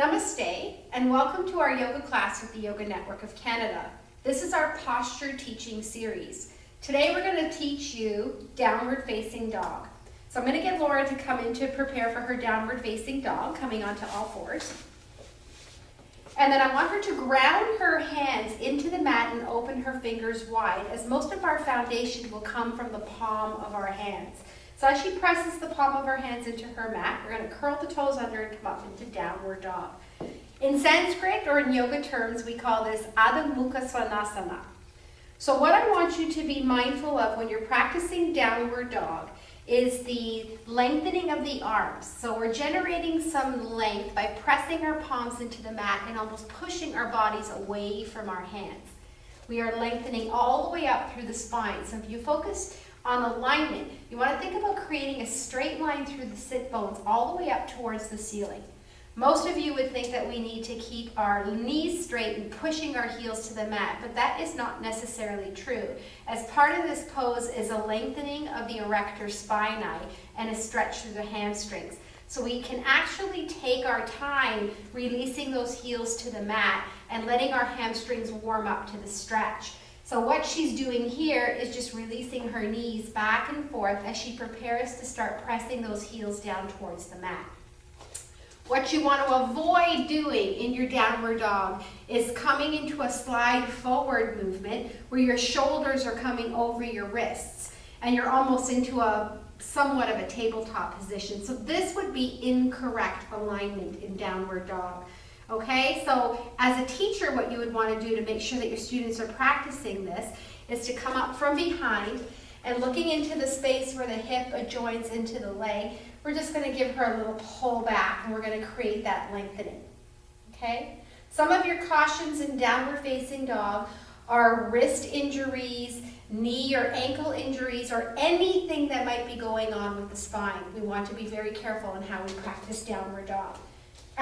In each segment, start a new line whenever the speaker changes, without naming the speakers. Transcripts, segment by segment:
Namaste, and welcome to our yoga class with the Yoga Network of Canada. This is our posture teaching series. Today we're going to teach you downward facing dog. So I'm going to get Laura to come in to prepare for her downward facing dog, coming onto all fours. And then I want her to ground her hands into the mat and open her fingers wide, as most of our foundation will come from the palm of our hands. So as she presses the palm of her hands into her mat, we're going to curl the toes under and come up into downward dog. In Sanskrit, or in yoga terms, we call this Adho Mukha Svanasana. So what I want you to be mindful of when you're practicing downward dog is the lengthening of the arms. So we're generating some length by pressing our palms into the mat and almost pushing our bodies away from our hands. We are lengthening all the way up through the spine. So if you focus on alignment, you want to think about creating a straight line through the sit bones all the way up towards the ceiling. Most of you would think that we need to keep our knees straight and pushing our heels to the mat, but that is not necessarily true. As part of this pose is a lengthening of the erector spinae and a stretch through the hamstrings. So we can actually take our time releasing those heels to the mat and letting our hamstrings warm up to the stretch. So what she's doing here is just releasing her knees back and forth as she prepares to start pressing those heels down towards the mat. What you want to avoid doing in your downward dog is coming into a slide forward movement where your shoulders are coming over your wrists and you're almost into a somewhat of a tabletop position. So this would be incorrect alignment in downward dog. Okay, so as a teacher, what you would want to do to make sure that your students are practicing this is to come up from behind and looking into the space where the hip adjoins into the leg. We're just going to give her a little pull back and we're going to create that lengthening. Okay, some of your cautions in downward facing dog are wrist injuries, knee or ankle injuries, or anything that might be going on with the spine. We want to be very careful in how we practice downward dog.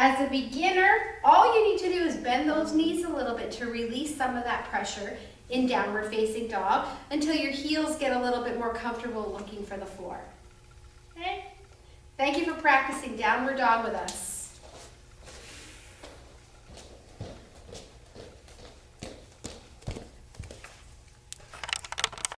As a beginner, all you need to do is bend those knees a little bit to release some of that pressure in downward facing dog until your heels get a little bit more comfortable looking for the floor. Okay? Thank you for practicing downward dog with us.